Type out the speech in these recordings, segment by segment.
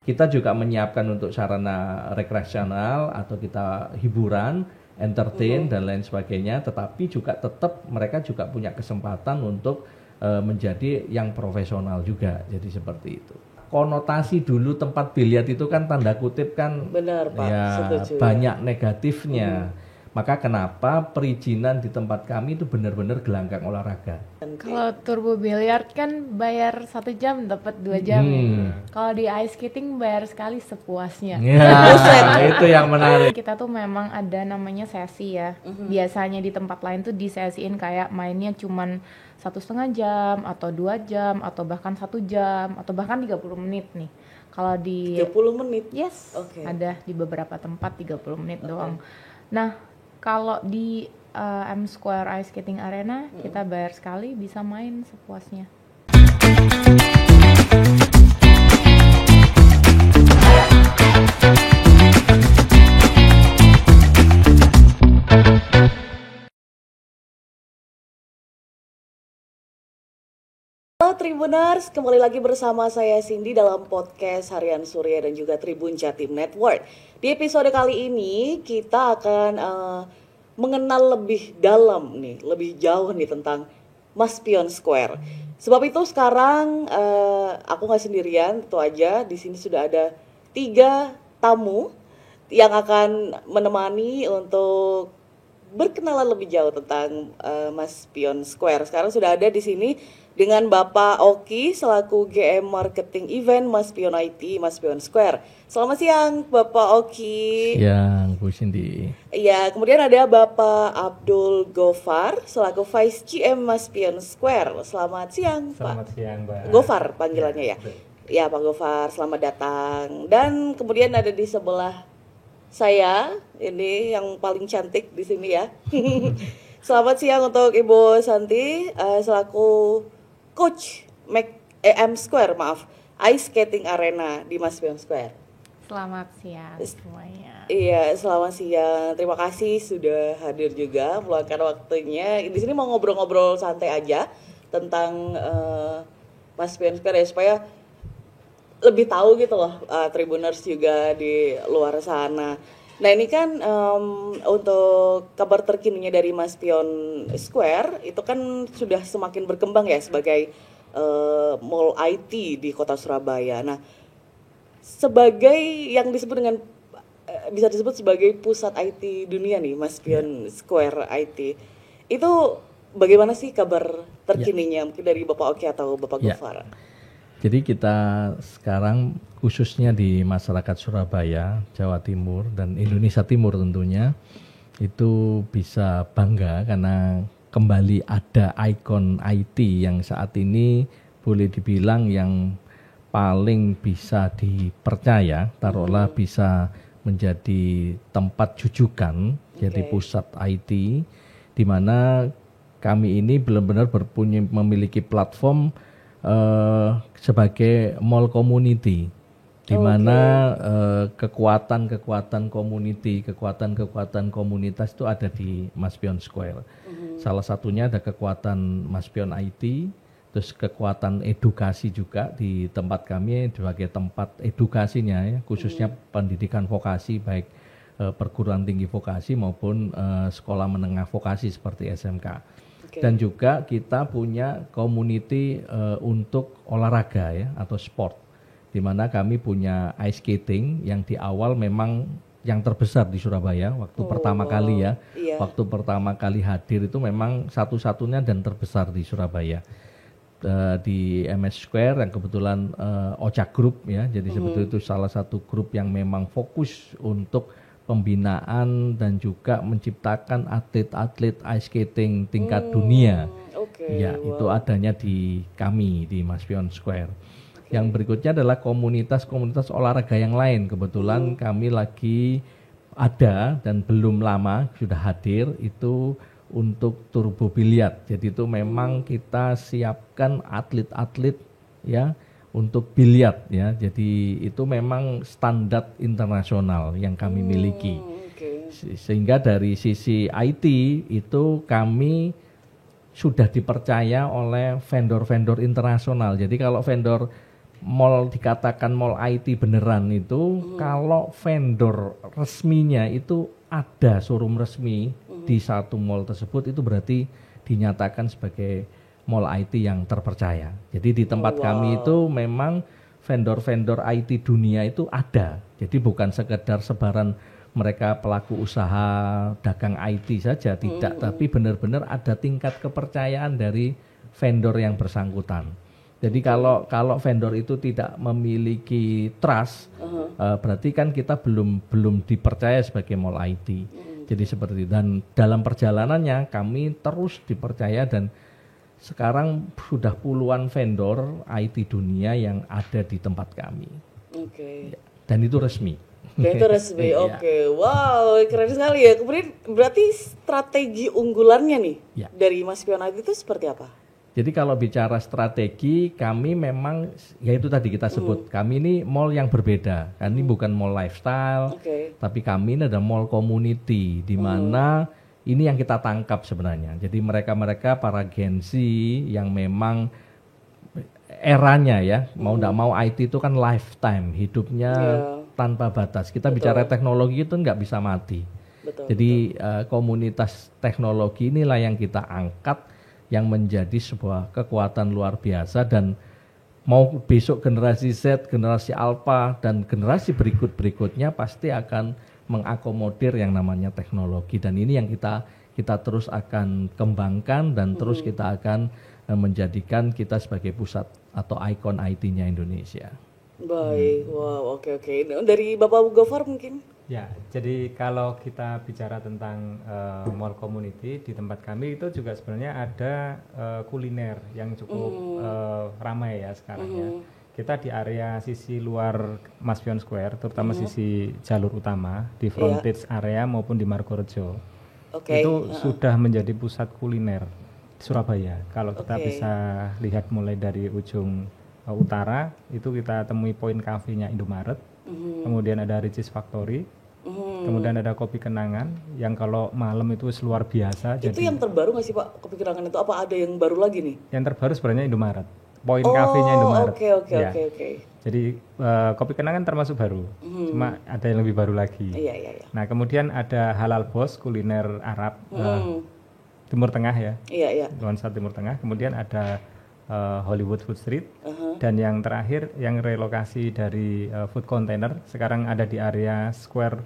Kita juga menyiapkan untuk sarana rekreasional atau kita hiburan, entertain dan lain sebagainya, tetapi juga tetap mereka juga punya kesempatan untuk menjadi yang profesional juga. Jadi seperti itu. Konotasi dulu tempat biliar itu kan tanda kutip kan Benar, Pak. ya Setuju, banyak negatifnya. Maka kenapa perizinan di tempat kami itu benar-benar gelanggang olahraga. Kalau turbo billiard kan bayar 1 jam dapat 2 jam ya. Kalau di ice skating bayar sekali sepuasnya. Ya, itu yang menarik. Kita tuh memang ada namanya sesi ya. Biasanya di tempat lain tuh disesiin kayak mainnya cuman 1,5 jam atau 2 jam atau bahkan 1 jam atau bahkan 30 menit nih. Kalau di 30 menit? Yes, Oke. ada di beberapa tempat 30 menit doang. Nah, kalau di M Square Ice Skating Arena kita bayar sekali bisa main sepuasnya. Halo Tribuners, kembali lagi bersama saya Cindy dalam podcast Harian Surya dan juga Tribun Jatim Network. Di episode kali ini kita akan mengenal lebih dalam nih, lebih jauh nih tentang Mas Pion Square. Sebab itu sekarang aku nggak sendirian, tentu aja di sini sudah ada 3 tamu yang akan menemani untuk berkenalan lebih jauh tentang Mas Pion Square. Sekarang sudah ada di sini dengan Bapak Oki selaku GM Marketing Event Mas Pion IT, Mas Pion Square. Selamat siang Bapak Oki. Siang Bu Cindy. Iya, kemudian ada Bapak Abdul Gofar selaku Vice GM Mas Pion Square. Selamat siang Pak. Selamat siang Mbak. Gofar panggilannya ya. Ya Pak Gofar, selamat datang. Dan kemudian ada di sebelah saya, ini yang paling cantik di sini ya. Selamat siang untuk Ibu Santi selaku Coach M Square, Ice Skating Arena di Mas Pion Square. Selamat siang semuanya. Iya, selamat siang. Terima kasih sudah hadir juga, meluangkan waktunya. Di sini mau ngobrol-ngobrol santai aja tentang Mas Pion Square ya, supaya lebih tahu gitu loh Tribuners juga di luar sana. Nah ini kan untuk kabar terkininya dari Mas Pion Square itu kan sudah semakin berkembang ya sebagai mall IT di kota Surabaya. Nah sebagai yang disebut dengan bisa disebut sebagai pusat IT dunia nih Mas Pion Square IT, itu bagaimana sih kabar terkininya mungkin dari Bapak Oki atau Bapak Gofar? Jadi kita sekarang khususnya di masyarakat Surabaya, Jawa Timur dan Indonesia Timur tentunya itu bisa bangga karena kembali ada ikon IT yang saat ini boleh dibilang yang paling bisa dipercaya, taruhlah bisa menjadi tempat jujukan, jadi pusat IT di mana kami ini benar-benar memiliki platform sebagai mall community, di mana kekuatan-kekuatan community, kekuatan-kekuatan komunitas itu ada di Mas Pion Square. Salah satunya ada kekuatan Mas Pion IT, terus kekuatan edukasi juga di tempat kami sebagai tempat edukasinya ya, khususnya pendidikan vokasi baik perguruan tinggi vokasi maupun sekolah menengah vokasi seperti SMK. Dan juga kita punya community untuk olahraga ya atau sport, di mana kami punya ice skating yang di awal memang yang terbesar di Surabaya waktu pertama kali ya. Waktu pertama kali hadir itu memang satu-satunya dan terbesar di Surabaya. Di MS Square yang kebetulan Ocha Group ya, jadi sebetulnya itu salah satu grup yang memang fokus untuk pembinaan dan juga menciptakan atlet-atlet ice skating tingkat dunia. Ya, itu adanya di kami di Mas Pion Square. Yang berikutnya adalah komunitas-komunitas olahraga yang lain. Kebetulan kami lagi ada dan belum lama sudah hadir itu untuk turbo billiard. Jadi itu memang kita siapkan atlet-atlet ya untuk biliar ya, jadi itu memang standar internasional yang kami miliki. Sehingga dari sisi IT itu kami sudah dipercaya oleh vendor-vendor internasional. Jadi kalau vendor mall dikatakan mall IT beneran itu kalau vendor resminya itu ada showroom resmi di satu mall tersebut, itu berarti dinyatakan sebagai mall IT yang terpercaya. Jadi di tempat kami itu memang vendor-vendor IT dunia itu ada. Jadi bukan sekedar sebaran mereka pelaku usaha dagang IT saja, tidak, tapi benar-benar ada tingkat kepercayaan dari vendor yang bersangkutan. Jadi kalau vendor itu tidak memiliki trust, berarti kan kita belum dipercaya sebagai mall IT. Jadi seperti itu. Dan dalam perjalanannya kami terus dipercaya, dan sekarang sudah puluhan vendor IT dunia yang ada di tempat kami. Oke. Dan itu resmi. Dan itu resmi, oke. Wow, keren sekali ya. Kemudian berarti strategi unggulannya nih dari Mas Pion IT itu seperti apa? Jadi kalau bicara strategi, kami memang, ya itu tadi kita sebut, kami ini mall yang berbeda. Ini bukan mall lifestyle, tapi kami ini ada mall community, di mana ini yang kita tangkap sebenarnya. Jadi mereka-mereka para Gen Z yang memang eranya ya, mau tidak mau IT itu kan lifetime, hidupnya tanpa batas. Kita bicara teknologi itu nggak bisa mati. Jadi komunitas teknologi inilah yang kita angkat, yang menjadi sebuah kekuatan luar biasa, dan mau besok generasi Z, generasi Alpha, dan generasi berikut-berikutnya pasti akan mengakomodir yang namanya teknologi, dan ini yang kita terus akan kembangkan, dan terus kita akan menjadikan kita sebagai pusat atau ikon IT-nya Indonesia. Baik, wow, oke. Dari Bapak Gofar mungkin? Ya, jadi kalau kita bicara tentang mall community di tempat kami itu juga sebenarnya ada kuliner yang cukup ramai ya sekarang ya. Kita di area sisi luar Mas Pion Square, terutama sisi jalur utama di frontage area maupun di Margorejo, itu sudah menjadi pusat kuliner Surabaya. Kalau kita bisa lihat mulai dari ujung utara itu kita temui poin kafenya Indomaret, kemudian ada Ricis Factory, kemudian ada Kopi Kenangan yang kalau malam itu luar biasa. Itu jadi, yang terbaru nggak sih Pak, Kopi Kenangan itu? Apa ada yang baru lagi nih? Yang terbaru sebenarnya Indomaret, poin kafenya Indomaret. Oke. Jadi Kopi Kenangan termasuk baru, cuma ada yang lebih baru lagi. Iya. Nah kemudian ada Halal Boss, kuliner Arab Timur Tengah ya, nuansa Timur Tengah. Kemudian ada Hollywood Food Street, dan yang terakhir yang relokasi dari food container sekarang ada di area Square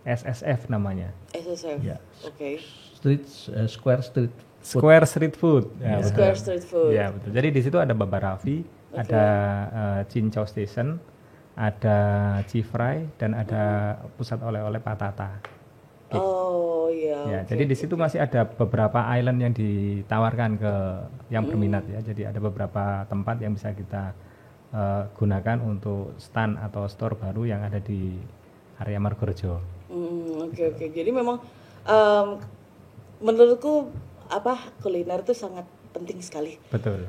SSF namanya. SSF, oke. Square Street Food. Ya, Square Street Food. Ya betul. Jadi di situ ada Baba Raffi, ada Cincau Station, ada Cifry, dan ada pusat oleh-oleh Patata. Oh iya. Ya, jadi di situ masih ada beberapa island yang ditawarkan ke yang berminat ya. Jadi ada beberapa tempat yang bisa kita gunakan untuk stand atau store baru yang ada di area Margorejo. Oke. Jadi memang menurutku kuliner itu sangat penting sekali. Betul.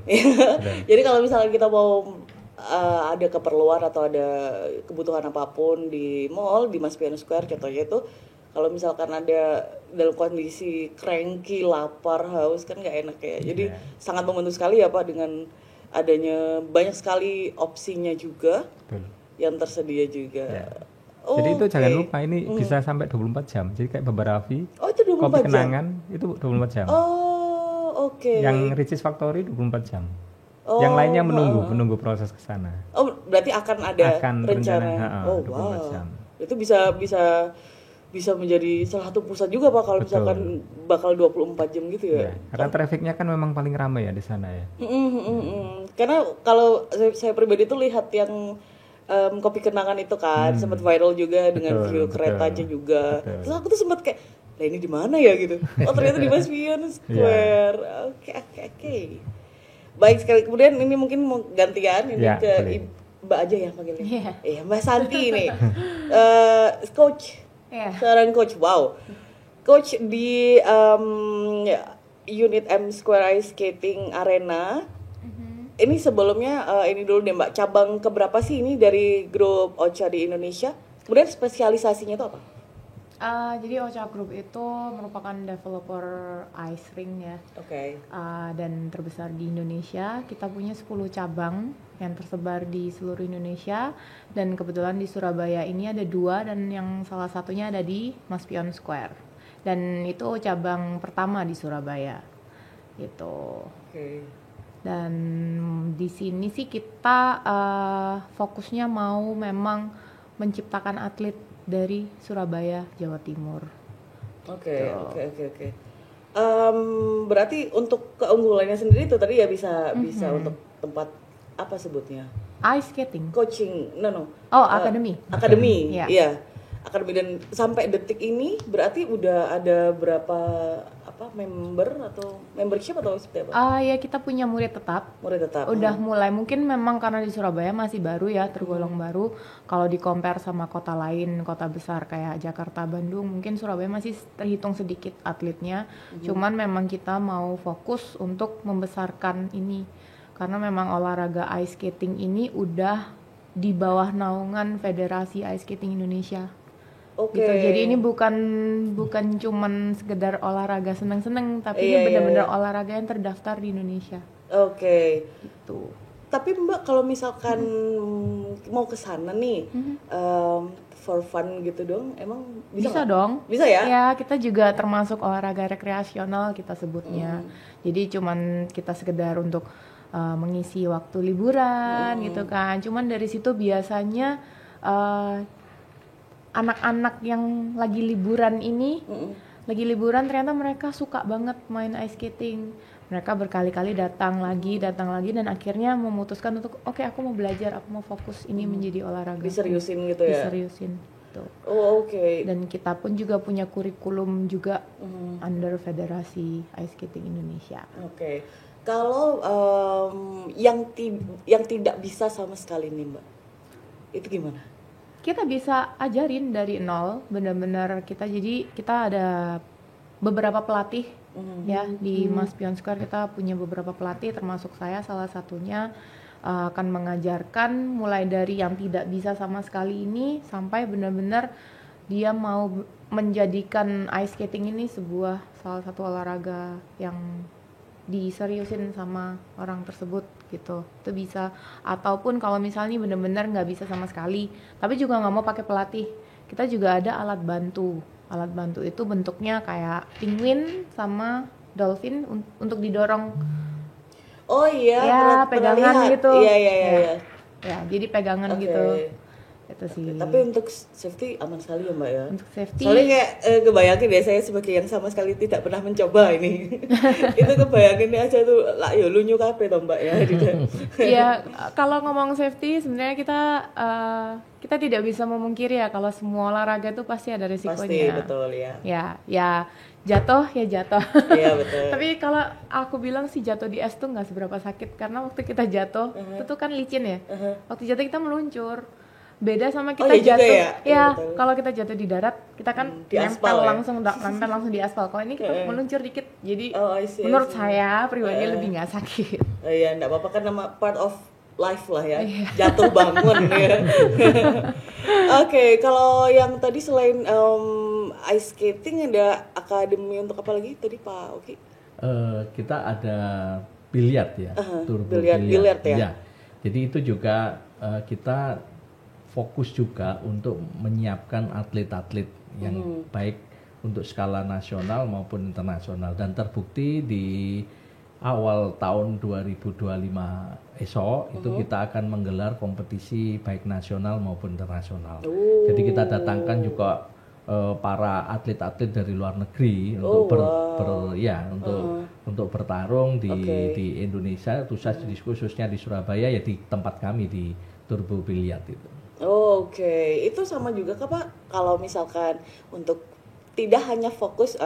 Jadi kalau misalnya kita mau ada keperluan atau ada kebutuhan apapun di mall, di Mas Pion Square contohnya itu, kalau misalkan ada dalam kondisi cranky, lapar, haus, kan nggak enak ya. Jadi sangat membantu sekali ya Pak, dengan adanya banyak sekali opsinya juga. Betul. Yang tersedia juga. Jadi itu jangan lupa, ini bisa sampai 24 jam. Jadi kayak Baba Raffi, itu 24 Kopi jam? Kenangan itu 24 jam. Oh, oke. Yang Ricis Factory 24 jam. Yang lainnya menunggu proses ke sana. Oh, berarti akan ada rencana. 24 jam. Itu bisa menjadi salah satu pusat juga Pak, kalau misalkan bakal 24 jam gitu ya. Karena trafficnya kan memang paling ramai ya di sana ya. Karena kalau saya pribadi tuh lihat yang Kopi Kenangan itu kan sempat viral juga dengan view keretanya juga. Terus aku tuh sempat kayak, lah ini di mana ya gitu. Oh ternyata di Mas Pion Square. Oke. Baik sekali. Kemudian ini mungkin mau gantian ini ke Mbak aja ya panggilnya. Iya, Mbak Santi nih. Coach. Seorang coach, wow. Coach di unit M Square Ice Skating Arena. Ini sebelumnya ini dulu deh Mbak, cabang keberapa sih ini dari grup OCHA di Indonesia? Kemudian spesialisasinya itu apa? Jadi Ocha Group itu merupakan developer ice ring ya. Oke. Dan terbesar di Indonesia. Kita punya 10 cabang yang tersebar di seluruh Indonesia, dan kebetulan di Surabaya ini ada 2, dan yang salah satunya ada di Maspion Square, dan itu cabang pertama di Surabaya gitu. Oke. Dan di sini sih kita fokusnya mau memang menciptakan atlet dari Surabaya, Jawa Timur. Oke. Berarti untuk keunggulannya sendiri itu tadi ya bisa untuk tempat apa sebutnya? Ice skating. Coaching, no. Akademi. Akademi, Iya. iya. Akademi, dan sampai detik ini berarti udah ada berapa member atau membership atau seperti apa? Ya kita punya murid tetap. Murid tetap. Udah mulai, mungkin memang karena di Surabaya masih baru ya, tergolong baru. Kalau di compare sama kota lain, kota besar kayak Jakarta, Bandung, mungkin Surabaya masih terhitung sedikit atletnya. Cuman memang kita mau fokus untuk membesarkan ini, karena memang olahraga ice skating ini udah di bawah naungan Federasi Ice Skating Indonesia. Oke. Gitu. Jadi ini bukan cuman sekedar olahraga seneng-seneng, tapi Iya, ini benar-benar olahraga yang terdaftar di Indonesia. Oke. Gitu. Tapi Mbak kalau misalkan mau ke sana nih, for fun gitu dong, emang bisa Bisa nggak? dong. Bisa ya? Ya, kita juga termasuk olahraga rekreasional kita sebutnya. Jadi cuman kita sekedar untuk mengisi waktu liburan gitu kan. Cuman dari situ biasanya anak-anak yang lagi liburan ini, lagi liburan ternyata mereka suka banget main ice skating. Mereka berkali-kali datang lagi, dan akhirnya memutuskan untuk oke, aku mau belajar, aku mau fokus ini menjadi olahraga. Diseriusin gitu ya? Diseriusin. Tuh. Oh, oke. Dan kita pun juga punya kurikulum juga under Federasi Ice Skating Indonesia. Oke. Kalau yang tidak bisa sama sekali nih Mbak, itu gimana? Kita bisa ajarin dari nol, benar-benar kita ada beberapa pelatih ya di Maspion Square. Kita punya beberapa pelatih, termasuk saya salah satunya, akan mengajarkan mulai dari yang tidak bisa sama sekali ini sampai benar-benar dia mau menjadikan ice skating ini salah satu olahraga yang diseriusin sama orang tersebut gitu. Itu bisa. Ataupun kalau misalnya benar-benar nggak bisa sama sekali, tapi juga nggak mau pakai pelatih, kita juga ada alat bantu. Alat bantu itu bentuknya kayak penguin sama dolphin untuk didorong. Oh iya, Ya, pernah pegangan lihat. gitu. Iya. Ya, jadi pegangan Oke. gitu. Itu sih. Tapi untuk safety aman sekali ya Mbak ya? Untuk safety, Soalnya kayak kebayangin ya, saya sebagai yang sama sekali tidak pernah mencoba ini. Itu kebayangin aja tuh, lah ya lunyu kabeh toh Mbak ya. ya kalau ngomong safety sebenarnya kita tidak bisa memungkiri ya, kalau semua olahraga itu pasti ada resikonya. Pasti, betul ya. Ya jatuh. Iya betul. Tapi kalau aku bilang sih jatuh di es tuh nggak seberapa sakit, karena waktu kita jatuh itu tuh kan licin ya. Waktu jatuh kita meluncur. Beda sama kita juga jatuh. ya? Ya, Betul. kalau kita jatuh di darat, kita kan Di aspal ya? nempel langsung di aspal. Kalau ini kita meluncur dikit. Jadi I see. menurut saya pribadi lebih nggak sakit. Iya, enggak apa-apa kan, nama part of life lah ya. Jatuh bangun ya. Oke, kalau yang tadi selain ice skating ada akademi untuk apa lagi tadi Pak Oki? Kita ada biliar ya, turbo biliar ya. Ya. Jadi itu juga kita fokus juga untuk menyiapkan atlet-atlet yang baik untuk skala nasional maupun internasional, dan terbukti di awal tahun 2025 esok itu kita akan menggelar kompetisi baik nasional maupun internasional. Jadi kita datangkan juga para atlet-atlet dari luar negeri untuk untuk bertarung di Indonesia, khususnya di Surabaya ya, di tempat kami di Turbo Biliar itu. Oke. Itu sama juga kah Pak? Kalau misalkan untuk tidak hanya fokus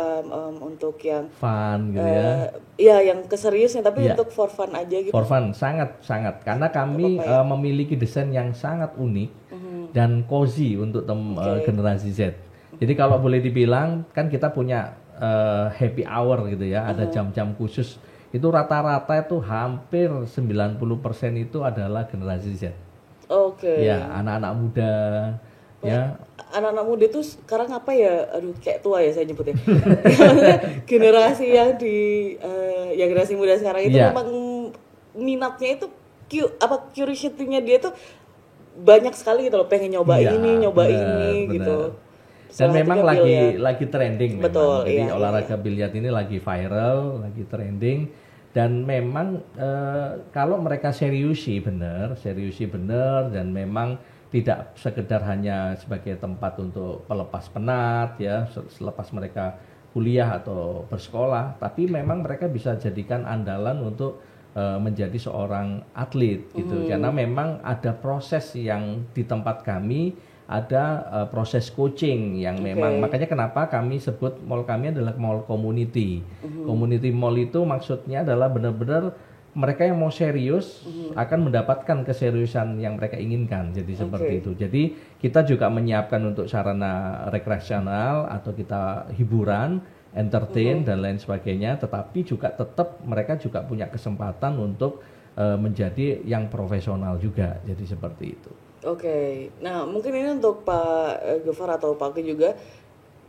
untuk yang fun gitu ya. Iya, yang keseriusnya, tapi Iya. untuk for fun aja gitu. For fun, sangat. Karena kami memiliki desain yang sangat unik dan cozy untuk generasi Z. Jadi kalau boleh dibilang, kan kita punya happy hour gitu ya, ada jam-jam khusus. Itu rata-rata itu hampir 90% itu adalah generasi Z. Oke. Ya, anak-anak muda ya. Anak-anak muda tuh sekarang apa ya, aduh kayak tua ya saya nyebutnya. Maksudnya generasi yang yang generasi muda sekarang itu memang minatnya itu curiosity-nya dia tuh banyak sekali gitu loh, pengen nyoba ini gitu. Dan memang lagi trending. Betul, memang. Jadi olahraga biliar ini lagi viral, lagi trending. Dan memang kalau mereka seriusi benar dan memang tidak sekedar hanya sebagai tempat untuk pelepas penat ya selepas mereka kuliah atau bersekolah, tapi memang mereka bisa jadikan andalan untuk menjadi seorang atlet gitu. Karena memang ada proses yang di tempat kami ada proses coaching yang memang makanya kenapa kami sebut mall kami adalah mall community. Community mall itu maksudnya adalah benar-benar mereka yang mau serius akan mendapatkan keseriusan yang mereka inginkan. Jadi seperti itu. Jadi kita juga menyiapkan untuk sarana rekreasional atau kita hiburan, entertain dan lain sebagainya. Tetapi juga tetap mereka juga punya kesempatan untuk menjadi yang profesional juga. Jadi seperti itu. Oke. Nah mungkin ini untuk Pak Gofar atau Pak Oki juga.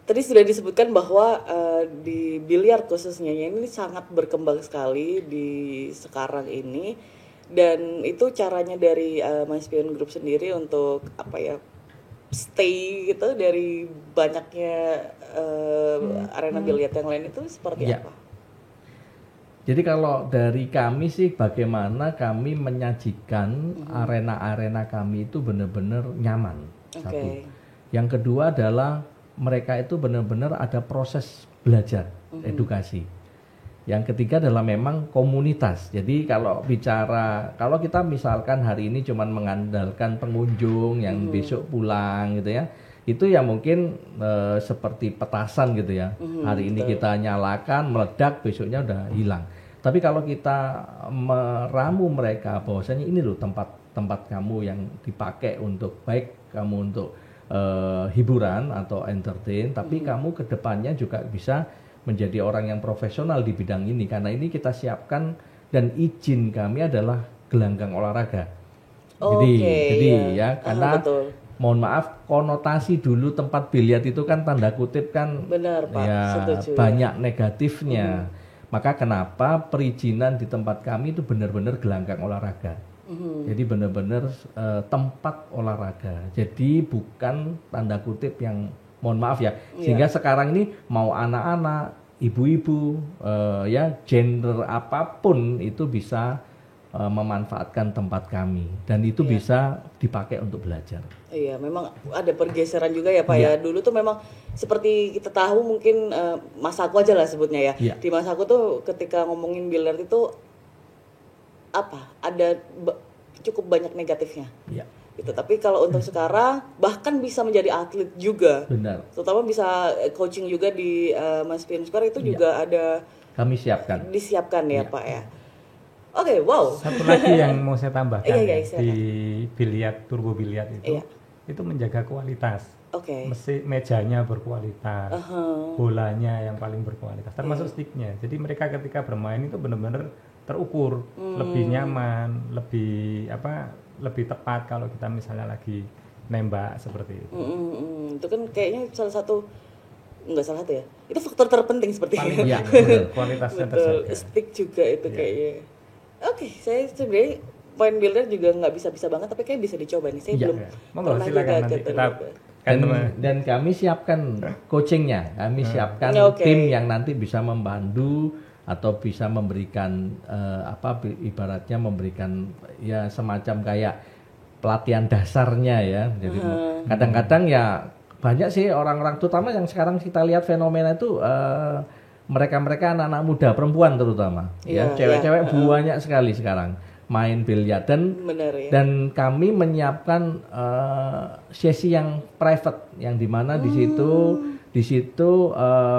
Tadi sudah disebutkan bahwa di biliar khususnya ini sangat berkembang sekali di sekarang ini, dan itu caranya dari Maspion Group sendiri untuk stay gitu dari banyaknya arena biliar yang lain itu seperti apa? Jadi kalau dari kami sih bagaimana kami menyajikan arena-arena kami itu benar-benar nyaman. Satu. Yang kedua adalah mereka itu benar-benar ada proses belajar, edukasi. Yang ketiga adalah memang komunitas. Jadi kalau kita misalkan hari ini cuma mengandalkan pengunjung yang besok pulang gitu ya, itu ya mungkin seperti petasan gitu ya. Hari ini kita nyalakan, meledak, besoknya udah hilang. Tapi kalau kita meramu mereka bahwasanya ini loh tempat kamu yang dipakai untuk baik kamu untuk hiburan atau entertain, tapi kamu kedepannya juga bisa menjadi orang yang profesional di bidang ini, karena ini kita siapkan dan izin kami adalah gelanggang olahraga. Jadi karena mohon maaf konotasi dulu tempat biliar itu kan tanda kutip kan benar, Pak. Setuju, banyak negatifnya. Maka kenapa perizinan di tempat kami itu benar-benar gelanggang olahraga. Jadi benar-benar tempat olahraga. Jadi bukan tanda kutip yang mohon maaf ya. Sehingga sekarang ini mau anak-anak, ibu-ibu, gender apapun itu bisa memanfaatkan tempat kami dan itu bisa dipakai untuk belajar. Iya, memang ada pergeseran juga ya Pak ya. Dulu tuh memang seperti kita tahu mungkin masa aku aja lah sebutnya ya. Di masa aku tuh ketika ngomongin biliar itu ada cukup banyak negatifnya. Gitu. Tapi kalau untuk sekarang bahkan bisa menjadi atlet juga. Benar. Terutama bisa coaching juga di Maspion Square itu juga ada. Kami siapkan. Disiapkan ya Pak ya. Oke, wow. Satu lagi yang mau saya tambahkan di biliar, turbo biliar itu menjaga kualitas. Mejanya berkualitas, bolanya yang paling berkualitas, termasuk sticknya. Jadi mereka ketika bermain itu benar-benar terukur, lebih nyaman, lebih tepat kalau kita misalnya lagi nembak seperti itu. Itu kan kayaknya nggak salah satu ya. Itu faktor terpenting sepertinya. Iya, kualitasnya terjaga. Stick juga itu kayaknya. Oke, saya sebenarnya main biliar juga nggak bisa banget, tapi kayak bisa dicoba nih. Saya belum pernah juga dan kami siapkan coachingnya, kami siapkan tim yang nanti bisa membantu atau bisa memberikan ibaratnya memberikan ya semacam kayak pelatihan dasarnya ya. Jadi kadang-kadang ya banyak sih orang-orang terutama yang sekarang kita lihat fenomena itu mereka-mereka anak-anak muda, perempuan terutama, cewek-cewek banyak sekali sekarang main biliar dan kami menyiapkan sesi yang private yang dimana di situ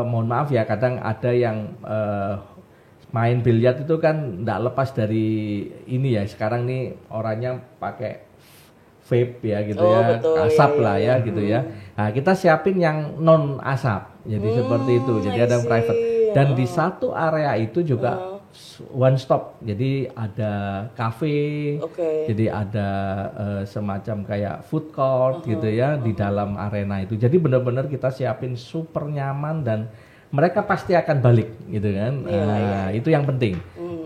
mohon maaf ya kadang ada yang main biliar itu kan tidak lepas dari ini ya sekarang nih orangnya pakai vape ya gitu asap lah ya gitu ya. Nah kita siapin yang non asap jadi seperti itu jadi ada private. Dan di satu area itu juga one stop. Jadi ada cafe, Oke. jadi ada semacam kayak food court gitu ya di dalam arena itu. Jadi benar-benar kita siapin super nyaman dan mereka pasti akan balik gitu kan. Nah, itu yang penting.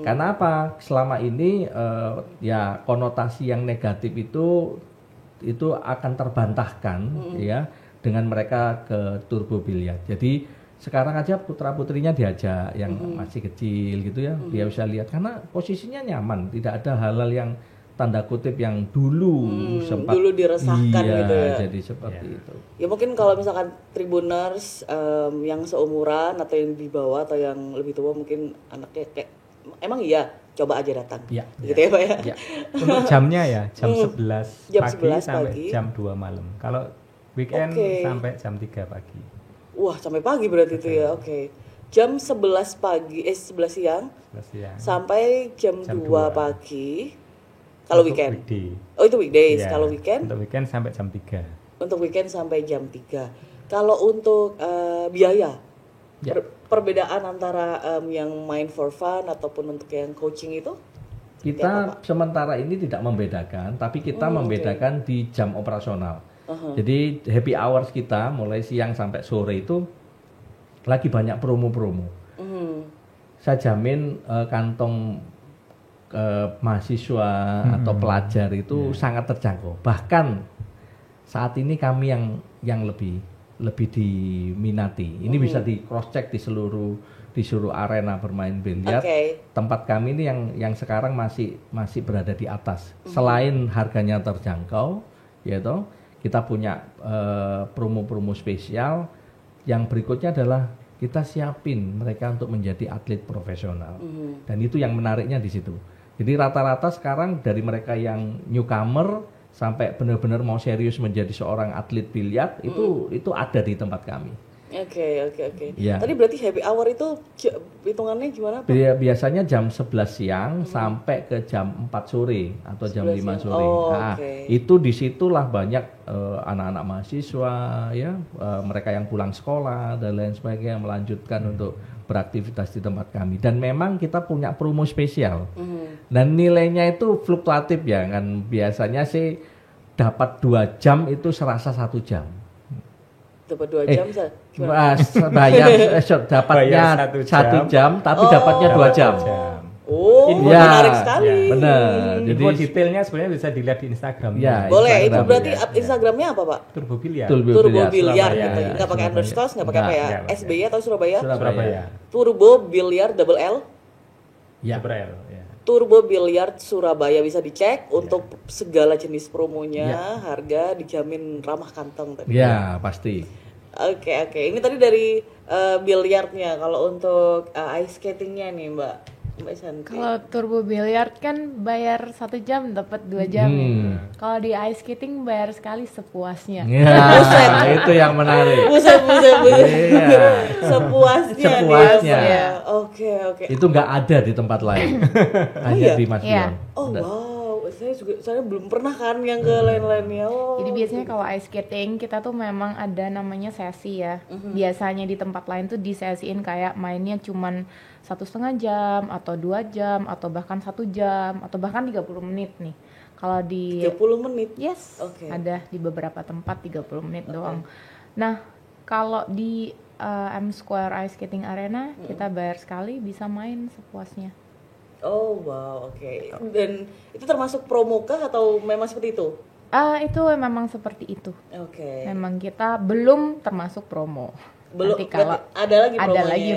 Karena apa? Selama ini ya konotasi yang negatif itu akan terbantahkan ya dengan mereka ke turbo biliar. Jadi sekarang aja putra-putrinya diajak yang masih kecil gitu ya, dia bisa lihat karena posisinya nyaman, tidak ada hal-hal yang tanda kutip yang dulu sempat dulu diresahkan gitu ya. Jadi seperti itu. Ya mungkin kalau misalkan Tribuners yang seumuran atau yang di bawah atau yang lebih tua mungkin anaknya kayak emang iya coba aja datang. Ya. Gitu ya Pak ya. Ya. Untuk jamnya ya jam 11 Jam pagi 11 sampai pagi. jam 2 malam. Kalau weekend Oke. sampai jam 3 pagi. Wah, sampai pagi berarti itu ya. Oke. Jam 11 pagi 11 siang 11 siang. sampai jam 2 2. pagi kalau Untuk weekend. weekday. Oh, itu weekdays. Iya, Kalau weekend Untuk weekend sampai jam 3. untuk weekend sampai jam 3. Kalau untuk biaya Ya. perbedaan antara yang main for fun ataupun untuk yang coaching itu? Kita sementara ini tidak membedakan, tapi kita membedakan di jam operasional. Jadi happy hours kita mulai siang sampai sore itu lagi banyak promo-promo. Saya jamin kantong mahasiswa atau pelajar itu sangat terjangkau. Bahkan saat ini kami yang lebih diminati. Ini bisa di cross check di seluruh arena bermain biliar. Oke. Tempat kami ini yang sekarang masih berada di atas. Selain harganya terjangkau, ya toh, kita punya promo-promo spesial. Yang berikutnya adalah kita siapin mereka untuk menjadi atlet profesional. Dan itu yang menariknya di situ. Jadi rata-rata sekarang dari mereka yang newcomer sampai benar-benar mau serius menjadi seorang atlet biliar itu ada di tempat kami. Oke. Iya. Tadi berarti happy hour itu hitungannya gimana Pak? Biasanya jam 11 siang sampai ke jam 4 sore atau jam 5 sore. Oh, Nah, oke. itu disitulah banyak anak-anak mahasiswa ya, mereka yang pulang sekolah dan lain sebagainya melanjutkan untuk beraktivitas di tempat kami. Dan memang kita punya promo spesial. Dan nilainya itu fluktuatif ya kan. Biasanya sih dapat 2 jam itu serasa 1 jam. Dapat 2 jam Bayar dapatnya Bayar 1 jam tapi dapatnya 2 jam. Oh, Ya, menarik sekali. Benar. Jadi Info detailnya sebenarnya bisa dilihat di Instagram. Ya, Boleh, itu Instagram, berarti ya. Instagramnya apa Pak? Turbo Biliar. Turbo Biliar Surabaya, gitu. ya, Nggak pakai Surabaya. underscore, nggak pakai apa ya? Nggak, SBY atau Surabaya? Surabaya. Turbo Biliar double L. Ya. April, ya. Turbo Biliar Surabaya bisa dicek untuk segala jenis promonya, harga dijamin ramah kantong tadi. Ya, pasti. Oke. Ini tadi dari biliarnya. Kalau untuk ice skatingnya nih Mbak Santi. Kalau turbo billiard kan bayar 1 jam dapat 2 jam. Ya. Kalau di ice skating bayar sekali sepuasnya. Ya, itu yang menarik. Buset. Iya. Sepuasnya. Sepuasnya. Dia. Oke. Itu nggak ada di tempat lain. Hanya di Mas Iya. Bion. Oh wow, saya belum pernah kan yang ke lain-lainnya. Oh. Jadi biasanya kalau ice skating kita tuh memang ada namanya sesi ya. Biasanya di tempat lain tuh disesiin kayak mainnya cuman 1,5 jam atau 2 jam atau bahkan 1 jam atau bahkan 30 menit nih. Kalau di 30 menit. yes, Oke. ada di beberapa tempat 30 menit doang. Nah, kalau di M Square Ice Skating Arena kita bayar sekali bisa main sepuasnya. Oh wow, oke. Dan itu termasuk promo kah atau memang seperti itu? Itu memang seperti itu. Oke. Memang kita belum termasuk promo. Belum. Nanti kalau berarti ada lagi promonya. ada lagi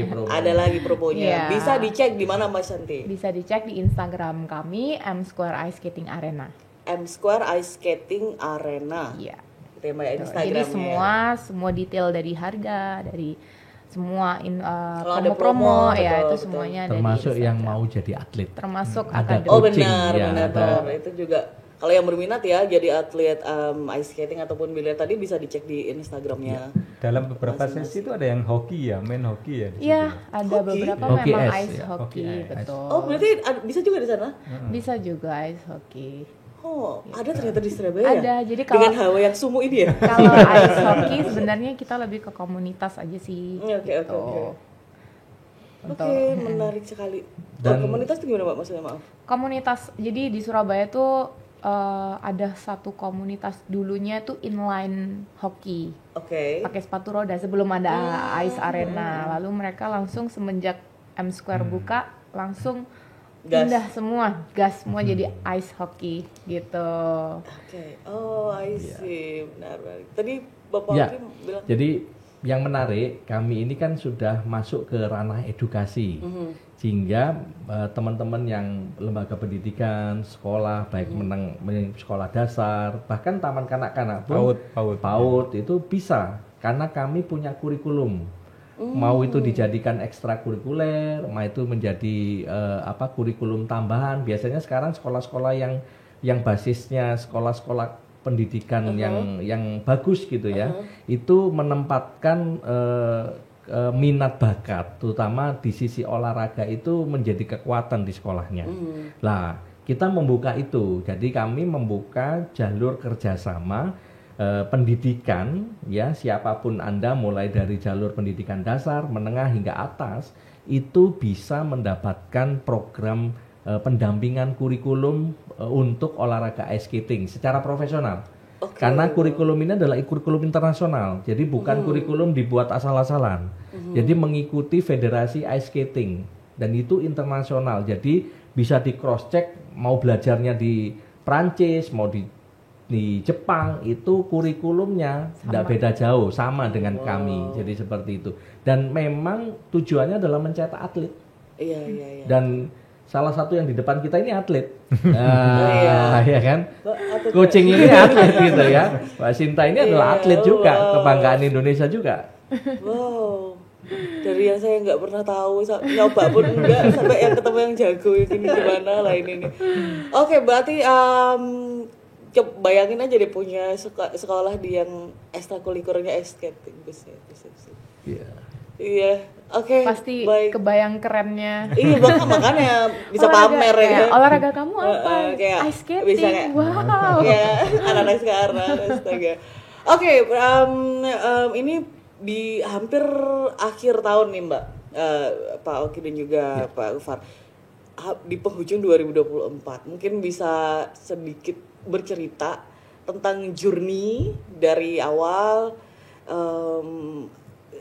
ya? promonya. Ada lagi promonya. Iya. Bisa dicek di mana Mbak Santi? Bisa dicek di Instagram kami M Square Ice Skating Arena. M Square Ice Skating Arena. Iya. Gitu ya Mbak ya, Instagramnya. Jadi semua detail dari harga, dari semua Kalau ada promo-promo promo, ya betul, itu semuanya ada di Termasuk yang Instagram. mau jadi atlet. Termasuk Ada akademi. Oh coaching, benar, ya, benar. ada. Itu juga kalau yang berminat ya jadi atlet ice skating ataupun biliar tadi bisa dicek di Instagramnya. Dalam beberapa sesi itu ada yang hoki ya, main hoki ya. di Iya, situ. ada Hoki? beberapa Hoki memang ice, ice ya. hockey, Hoki ice. betul. Oh berarti bisa juga di sana? Bisa juga ice hockey. Oh ada ternyata di Surabaya. ya? Ada, jadi kalau Dengan hawa yang sumuh ini ya. kalau ice hockey sebenarnya kita lebih ke komunitas aja sih. Oke. gitu. Oke, menarik sekali. Dan- komunitas itu gimana Mbak maksudnya, maaf? Komunitas, jadi di Surabaya tuh ada satu komunitas dulunya tuh inline hockey, Oke. pakai sepatu roda sebelum ada ice arena. Lalu mereka langsung semenjak M Square buka langsung Gas. pindah semua, gas semua jadi ice hockey gitu. Oke. Oh, I see. Benar. Tadi Bapak Ya, Alvin bilang jadi yang menarik, kami ini kan sudah masuk ke ranah edukasi, sehingga teman-teman yang lembaga pendidikan, sekolah, baik sekolah dasar, bahkan taman kanak-kanak pun, PAUD itu bisa, karena kami punya kurikulum. Mau itu dijadikan ekstrakurikuler, mau itu menjadi kurikulum tambahan. Biasanya sekarang sekolah-sekolah yang basisnya sekolah-sekolah pendidikan yang bagus gitu ya, itu menempatkan minat bakat, terutama di sisi olahraga itu menjadi kekuatan di sekolahnya. Lah, kita membuka itu, jadi kami membuka jalur kerjasama pendidikan, ya siapapun Anda, mulai dari jalur pendidikan dasar, menengah hingga atas, itu bisa mendapatkan program pendampingan kurikulum untuk olahraga ice skating secara profesional. Karena kurikulum ini adalah kurikulum internasional, jadi bukan kurikulum dibuat asal-asalan. Jadi mengikuti federasi ice skating dan itu internasional. Jadi bisa di cross check, mau belajarnya di Prancis, mau di Jepang, itu kurikulumnya tidak beda jauh, sama dengan kami. Jadi seperti itu. Dan memang tujuannya adalah mencetak atlet. Iya. Dan salah satu yang di depan kita ini atlet. Iya. Ya kan? Coaching ini atlet gitu ya. Mbak Sinta ini adalah atlet juga, kebanggaan Indonesia juga. Wow. Dari yang saya nggak pernah tahu, nyoba pun enggak, sampai yang ketemu yang jago ini gimana lah ini. Oke, berarti coba bayangin aja deh punya sekolah di yang ekstrakurikulernya ice skating. Bisa. Iya. Iya. Oke. Pasti baik. kebayang kerennya. Iya, makanya bisa Olahraga, pamer ya. kayak, olahraga kamu apa? Kayak Ice skating. bisa kayak, Wow. Ya, anak-anak sekarang, astaga. Oke, ini di hampir akhir tahun nih Mbak, Pak Oki dan juga Pak Ufar, di penghujung 2024, mungkin bisa sedikit bercerita tentang journey dari awal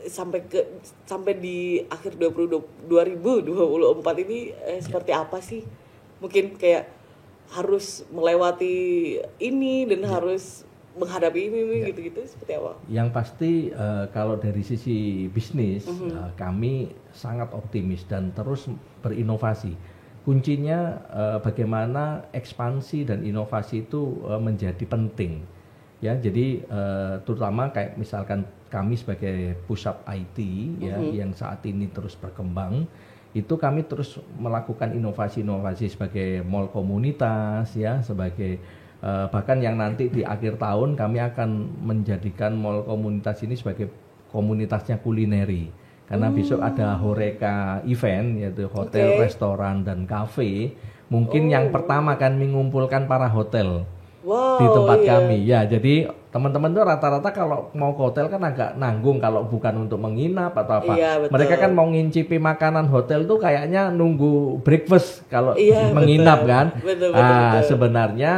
sampai di akhir 2024 ini seperti apa sih? Mungkin kayak harus melewati ini dan harus menghadapi ini gitu-gitu seperti apa? Yang pasti kalau dari sisi bisnis kami sangat optimis dan terus berinovasi. Kuncinya bagaimana ekspansi dan inovasi itu menjadi penting. Ya, jadi terutama kayak misalkan kami sebagai pusat IT ya yang saat ini terus berkembang, itu kami terus melakukan inovasi-inovasi sebagai mall komunitas ya, sebagai bahkan yang nanti di akhir tahun kami akan menjadikan mall komunitas ini sebagai komunitasnya kulineri. Karena besok ada Horeca event, yaitu hotel, restoran, dan kafe. Mungkin yang pertama kan mengumpulkan para hotel di tempat kami. Ya, jadi teman-teman tuh rata-rata kalau mau ke hotel kan agak nanggung kalau bukan untuk menginap atau apa. Iya, betul. Mereka kan mau ngincipi makanan hotel tuh kayaknya nunggu breakfast kalau menginap kan. Betul. Sebenarnya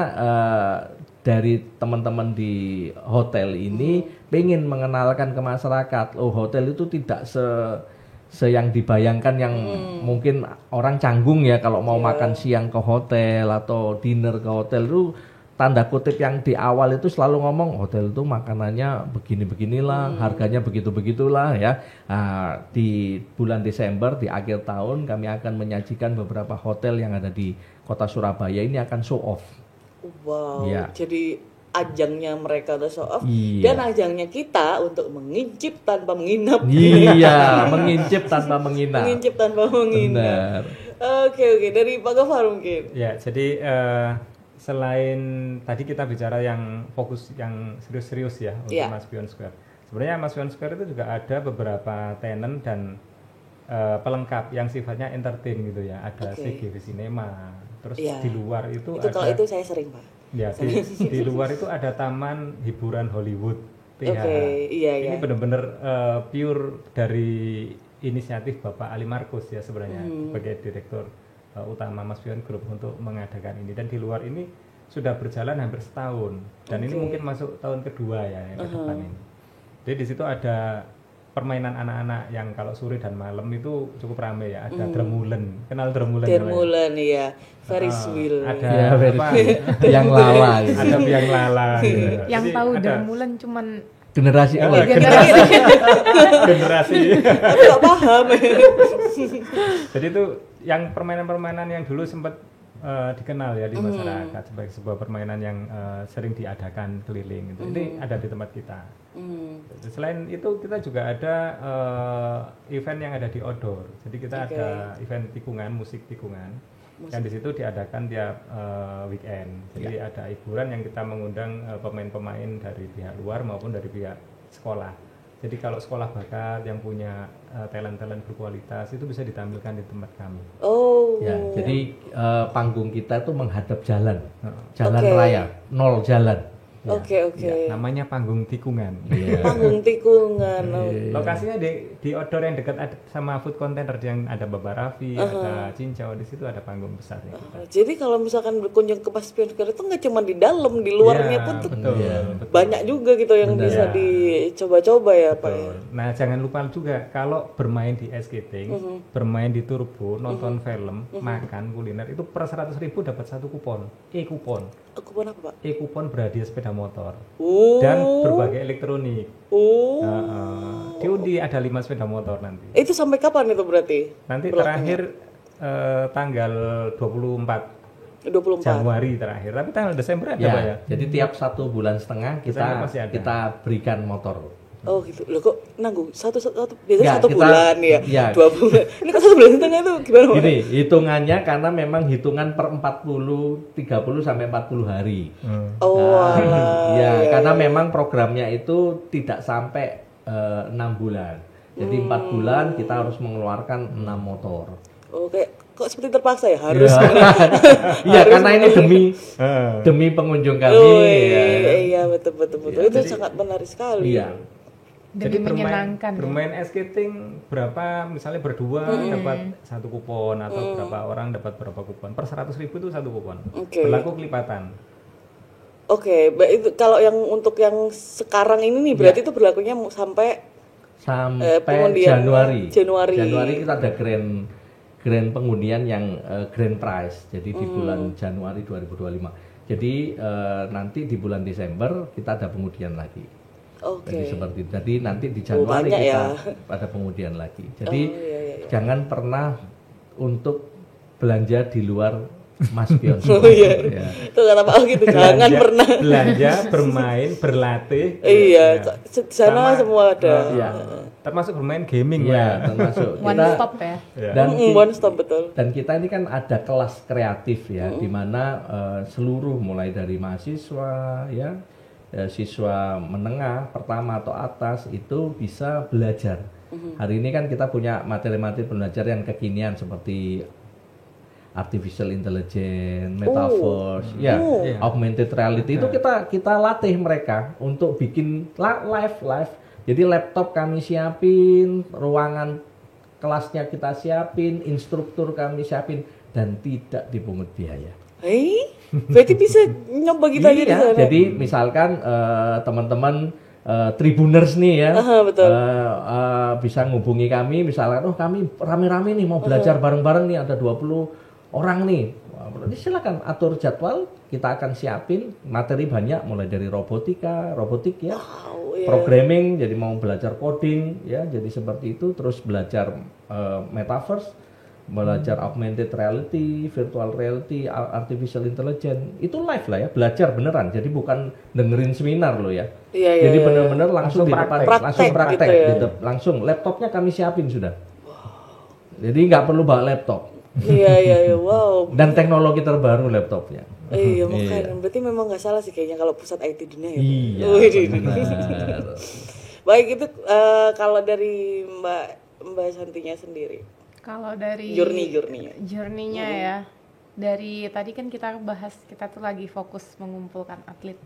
dari teman-teman di hotel ini pengen mengenalkan ke masyarakat, hotel itu tidak yang dibayangkan yang mungkin orang canggung ya kalau mau makan siang ke hotel atau dinner ke hotel itu. Tanda kutip yang di awal itu selalu ngomong hotel itu makanannya begini-beginilah, harganya begitu-begitulah ya. Di bulan Desember di akhir tahun kami akan menyajikan beberapa hotel yang ada di kota Surabaya ini akan show off. Wow. Ya. Jadi ajangnya mereka untuk show off Iya. dan ajangnya kita untuk mengincip tanpa menginap. Iya, mengincip tanpa menginap. Mengincip tanpa menginap. Benar. Oke, dari Pak Gofar mungkin. Ya, jadi selain tadi kita bicara yang fokus yang serius-serius ya untuk Mas Pion Square. Sebenarnya Mas Pion Square itu juga ada beberapa tenant dan pelengkap yang sifatnya entertain gitu ya. Ada CGV Cinema. Terus di luar itu ada. Kalau itu saya sering Pak. Ya, di luar itu ada taman hiburan Hollywood. Iya. Ini benar-benar pure dari inisiatif Bapak Ali Markus ya sebenarnya sebagai direktur utama Maspion Group untuk mengadakan ini, dan di luar ini sudah berjalan hampir setahun, dan ini mungkin masuk tahun kedua ya yang ke depan ini. Jadi di situ ada permainan anak-anak yang kalau sore dan malam itu cukup ramai ya. Ada Dremulen, kenal Dremulen? Dremulen ya, Ferris wheel. Ada Ya, apa? yang lala gitu. Ada biang lala. Gitu. Yang Jadi tahu ada Dremulen cuman Generasi Oh, awal. generasi. Aku nggak paham. Jadi itu yang permainan-permainan yang dulu sempat dikenal ya di masyarakat sebagai sebuah permainan yang sering diadakan keliling. Itu. Ini ada di tempat kita. Selain itu kita juga ada event yang ada di outdoor. Jadi kita ada event tikungan, musik tikungan, yang di situ diadakan tiap weekend. Jadi ada hiburan yang kita mengundang pemain-pemain dari pihak luar maupun dari pihak sekolah. Jadi kalau sekolah bakat yang punya talent-talent berkualitas itu bisa ditampilkan di tempat kami. Oh. Ya, jadi panggung kita itu menghadap jalan raya, 0 jalan. Oke. Namanya panggung tikungan. Panggung tikungan. Lokasinya di outdoor yang dekat sama food container yang ada Baba Raffi, ada Cincau, di situ ada panggung besarnya. Jadi kalau misalkan berkunjung ke Maspion Square itu nggak cuma di dalam, di luarnya pun tuh betul. banyak juga gitu yang bisa dicoba-coba ya Pak. Betul. Nah jangan lupa juga kalau bermain di ice skating, bermain di turbo, nonton film, makan kuliner itu per 100.000 dapat 1 kupon, e-kupon. Kupon apa Pak? E-kupon berhadiah sepeda motor dan berbagai elektronik. Diundi ada 5 sepeda motor nanti. Itu sampai kapan itu berarti? Nanti terakhir tanggal 24 Januari terakhir, tapi tanggal Desember ada Pak ya? Jadi tiap 1 bulan setengah Desember masih ada. kita berikan motor. Oh gitu. Loh kok nanggung satu biasanya Nggak, 1 bulan ya, ya. 2 bulan. Ini kok 1 bulan setengah itu gimana Pak? Ini hitungannya karena memang hitungan per 30 sampai 40 hari. Oh. Ya, karena memang programnya itu tidak sampai 6 bulan. Jadi 4 bulan kita harus mengeluarkan 6 motor. Oke, kok seperti terpaksa ya harus. Iya, karena ini demi pengunjung kami. Oh, Ya. iya betul. Itu sangat menarik sekali. Iya. Jadi menyenangkan. bermain ice skating berapa, misalnya berdua dapat 1 kupon atau berapa orang dapat berapa kupon. Per 100.000 itu 1 kupon. Berlaku kelipatan. Oke, itu kalau yang untuk yang sekarang ini nih berarti itu berlakunya sampai Januari. Januari Kita ada grand pengundian yang grand prize. Jadi di bulan Januari 2025. Jadi nanti di bulan Desember kita ada pengundian lagi. Jadi seperti itu. Jadi nanti di Januari kita ada pengundian lagi. Jadi jangan pernah untuk belanja di luar Maspion. Ya. Itu kata Pak gitu, jangan pernah belanja, bermain, berlatih. Iya, sana semua ada. Termasuk bermain gaming ya, termasuk one stop ya. Dan one stop betul. Dan kita ini kan ada kelas kreatif ya, di mana seluruh mulai dari mahasiswa ya, siswa menengah, pertama atau atas itu bisa belajar. Hari ini kan kita punya materi-materi belajar yang kekinian seperti artificial intelligence, metaverse, augmented reality itu kita latih mereka untuk bikin live. Jadi laptop kami siapin, ruangan kelasnya kita siapin, instruktur kami siapin, dan tidak dipungut biaya. Berarti bisa nyoba kita aja di sana. Jadi misalkan teman-teman Tribuners nih ya, bisa ngubungi kami, misalkan kami rame-rame nih mau belajar bareng-bareng nih, ada 20 orang nih. Berarti silakan atur jadwal, kita akan siapin materi banyak mulai dari robotik ya. Programming, jadi mau belajar coding ya, jadi seperti itu, terus belajar metaverse, belajar augmented reality, virtual reality, artificial intelligence, itu live lah ya, belajar beneran, jadi bukan dengerin seminar loh ya. Jadi benar-benar langsung di depan, langsung praktek gitu, langsung laptopnya kami siapin sudah. Jadi nggak perlu bawa laptop. Iya, wow. Dan teknologi terbaru laptopnya. Iya, makanya berarti memang nggak salah sih kayaknya kalau pusat IT dunia ya. Iya. Baik, itu kalau dari Mbak Santinya sendiri. Kalau dari journey-nya ya, dari tadi kan kita bahas, kita tuh lagi fokus mengumpulkan atlet.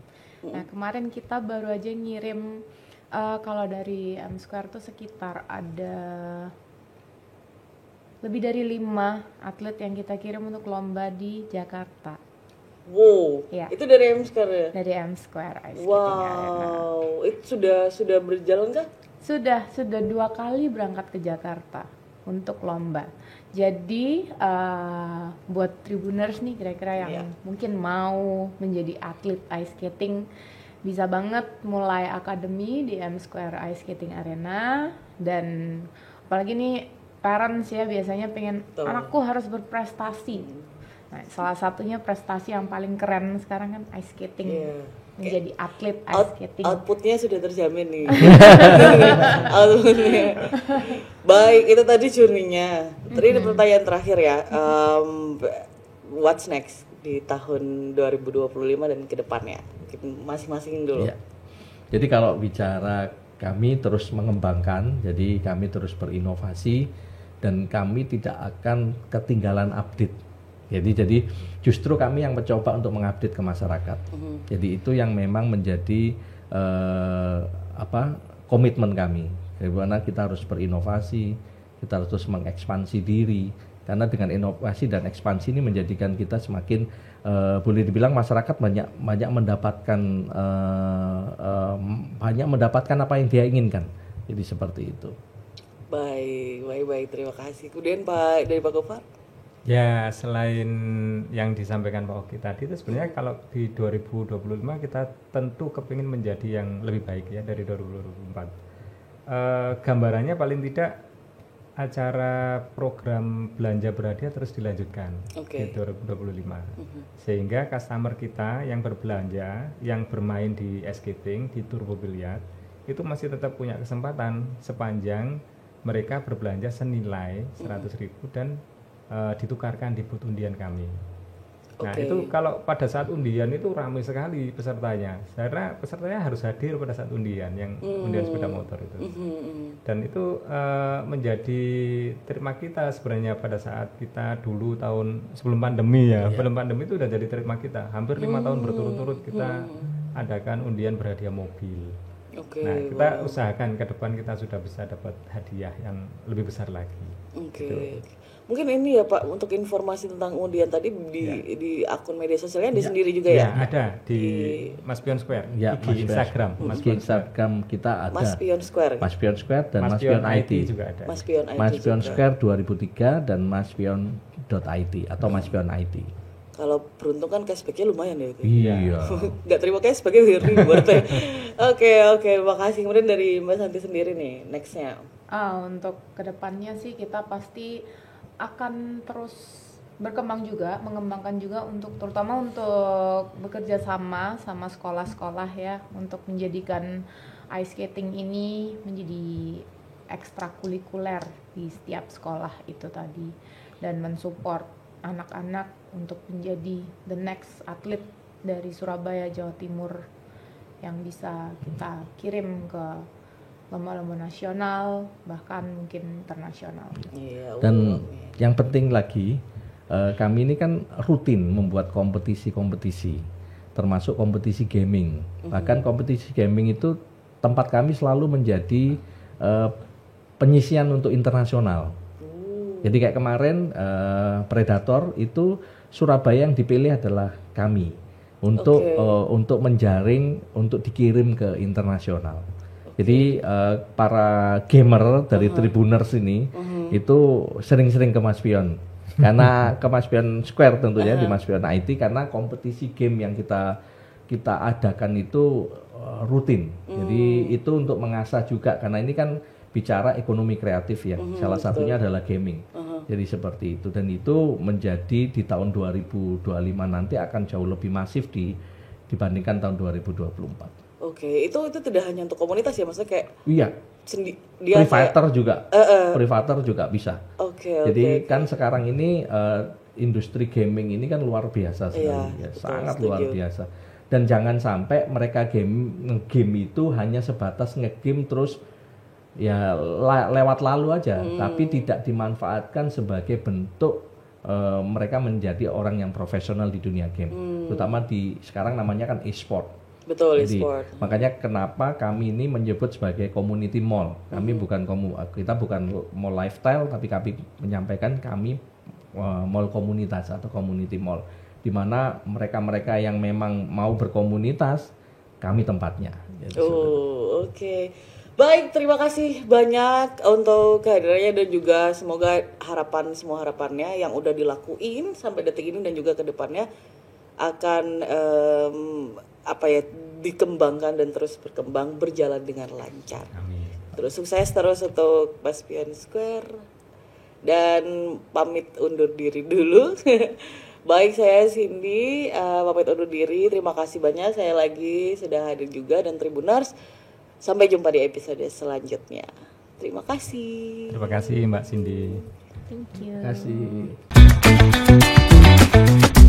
Nah kemarin kita baru aja ngirim, kalau dari M Square tuh sekitar ada Lebih dari 5 atlet yang kita kirim untuk lomba di Jakarta. Wow, Iya. itu dari M Square ya? Dari M Square Ice Skating Arena. Wow, itu sudah berjalan kah? Sudah 2 kali berangkat ke Jakarta untuk lomba. Jadi buat Tribuners nih kira-kira yang mungkin mau menjadi atlet ice skating, bisa banget mulai akademi di M Square Ice Skating Arena. Dan apalagi nih parents ya biasanya pengen anakku harus berprestasi. Nah, salah satunya prestasi yang paling keren sekarang kan ice skating. Menjadi atlet ice skating. Outputnya sudah terjamin nih. Outputnya. Baik, itu tadi journey-nya. Tadi ada pertanyaan terakhir ya. What's next di tahun 2025 dan ke depannya? Masing-masing dulu. Ya. Jadi kalau bicara kami terus mengembangkan, jadi kami terus berinovasi dan kami tidak akan ketinggalan update. Jadi justru kami yang mencoba untuk mengupdate ke masyarakat. Jadi itu yang memang menjadi komitmen kami. Bagaimana kita harus berinovasi, kita harus terus mengekspansi diri. Karena dengan inovasi dan ekspansi ini menjadikan kita semakin boleh dibilang masyarakat banyak mendapatkan apa yang dia inginkan. Jadi seperti itu. Baik, terima kasih. Kemudian dari Pak Gofar. Ya, selain yang disampaikan Pak Oki tadi itu sebenarnya kalau di 2025 kita tentu kepingin menjadi yang lebih baik ya dari 2024. Gambarannya paling tidak acara program belanja berhadiah terus dilanjutkan di 2025. Sehingga customer kita yang berbelanja, yang bermain di ice skating, di turbo biliar, itu masih tetap punya kesempatan sepanjang mereka berbelanja senilai 100.000 dan ditukarkan di booth undian kami. Nah itu kalau pada saat undian itu ramai sekali pesertanya. Karena pesertanya harus hadir pada saat undian, yang undian sepeda motor itu. Dan itu menjadi terima kita sebenarnya pada saat kita dulu tahun sebelum pandemi ya. Sebelum pandemi itu udah jadi terima kita. Hampir 5 tahun berturut-turut kita adakan undian berhadiah mobil. Nah kita usahakan ke depan kita sudah bisa dapat hadiah yang lebih besar lagi. Gitu. Mungkin ini ya Pak, untuk informasi tentang undian tadi di akun media sosialnya di sendiri juga ya? Ada di Mas Pion Square, IG Instagram. Instagram kita ada. Mas Pion Square dan Mas Pion IT juga ada. Mas Pion IT. Mas Pion Square 2003 dan maspion.it atau Mas Pion IT. Kalau beruntung kan cashbacknya lumayan ya itu. Iya. Nggak terima cashbacknya reward ya. Oke, makasih. Kemudian dari Mbak Santi sendiri nih, nextnya. Untuk kedepannya sih kita pasti akan terus berkembang juga, mengembangkan juga terutama untuk bekerja sama sekolah-sekolah ya, untuk menjadikan ice skating ini menjadi ekstrakurikuler di setiap sekolah itu tadi, dan mensupport anak-anak untuk menjadi the next atlet dari Surabaya, Jawa Timur yang bisa kita kirim ke lomba-lomba nasional, bahkan mungkin internasional. Dan yang penting lagi, kami ini kan rutin membuat kompetisi-kompetisi, termasuk kompetisi gaming. Bahkan kompetisi gaming itu tempat kami selalu menjadi penyisian untuk internasional. Jadi kayak kemarin Predator itu Surabaya yang dipilih adalah kami untuk menjaring, untuk dikirim ke internasional. Jadi para gamer dari Tribuners ini itu sering-sering ke Mas Pion. Karena ke Mas Pion Square tentunya di Mas Pion IT, karena kompetisi game yang kita adakan itu rutin. Jadi itu untuk mengasah juga, karena ini kan bicara ekonomi kreatif ya. Salah satunya adalah gaming. Jadi seperti itu, dan itu menjadi di tahun 2025 nanti akan jauh lebih masif dibandingkan tahun 2024. Oke, itu tidak hanya untuk komunitas ya, maksudnya kayak privater juga, privater juga bisa. Jadi kan sekarang ini industri gaming ini kan luar biasa sekali, sangat luar biasa. Dan jangan sampai mereka game itu hanya sebatas ngegame terus ya lewat lalu aja, tapi tidak dimanfaatkan sebagai bentuk mereka menjadi orang yang profesional di dunia game. Terutama sekarang namanya kan e-sport. Betul, Jadi e-sport. makanya kenapa kami ini menyebut sebagai community mall. Kami kita bukan mall lifestyle, tapi kami menyampaikan kami mall komunitas atau community mall, di mana mereka-mereka yang memang mau berkomunitas, kami tempatnya. Jadi, Oke. Baik, terima kasih banyak untuk kehadirannya dan juga semoga semua harapannya yang udah dilakuin sampai detik ini dan juga ke depannya akan dikembangkan dan terus berkembang, berjalan dengan lancar. Amin. Terus sukses terus untuk Maspion Square dan pamit undur diri dulu. Baik, saya Cindy pamit undur diri. Terima kasih banyak saya lagi sudah hadir juga dan Tribuners. Sampai jumpa di episode selanjutnya. Terima kasih. Terima kasih Mbak Cindy. Thank you. terima kasih.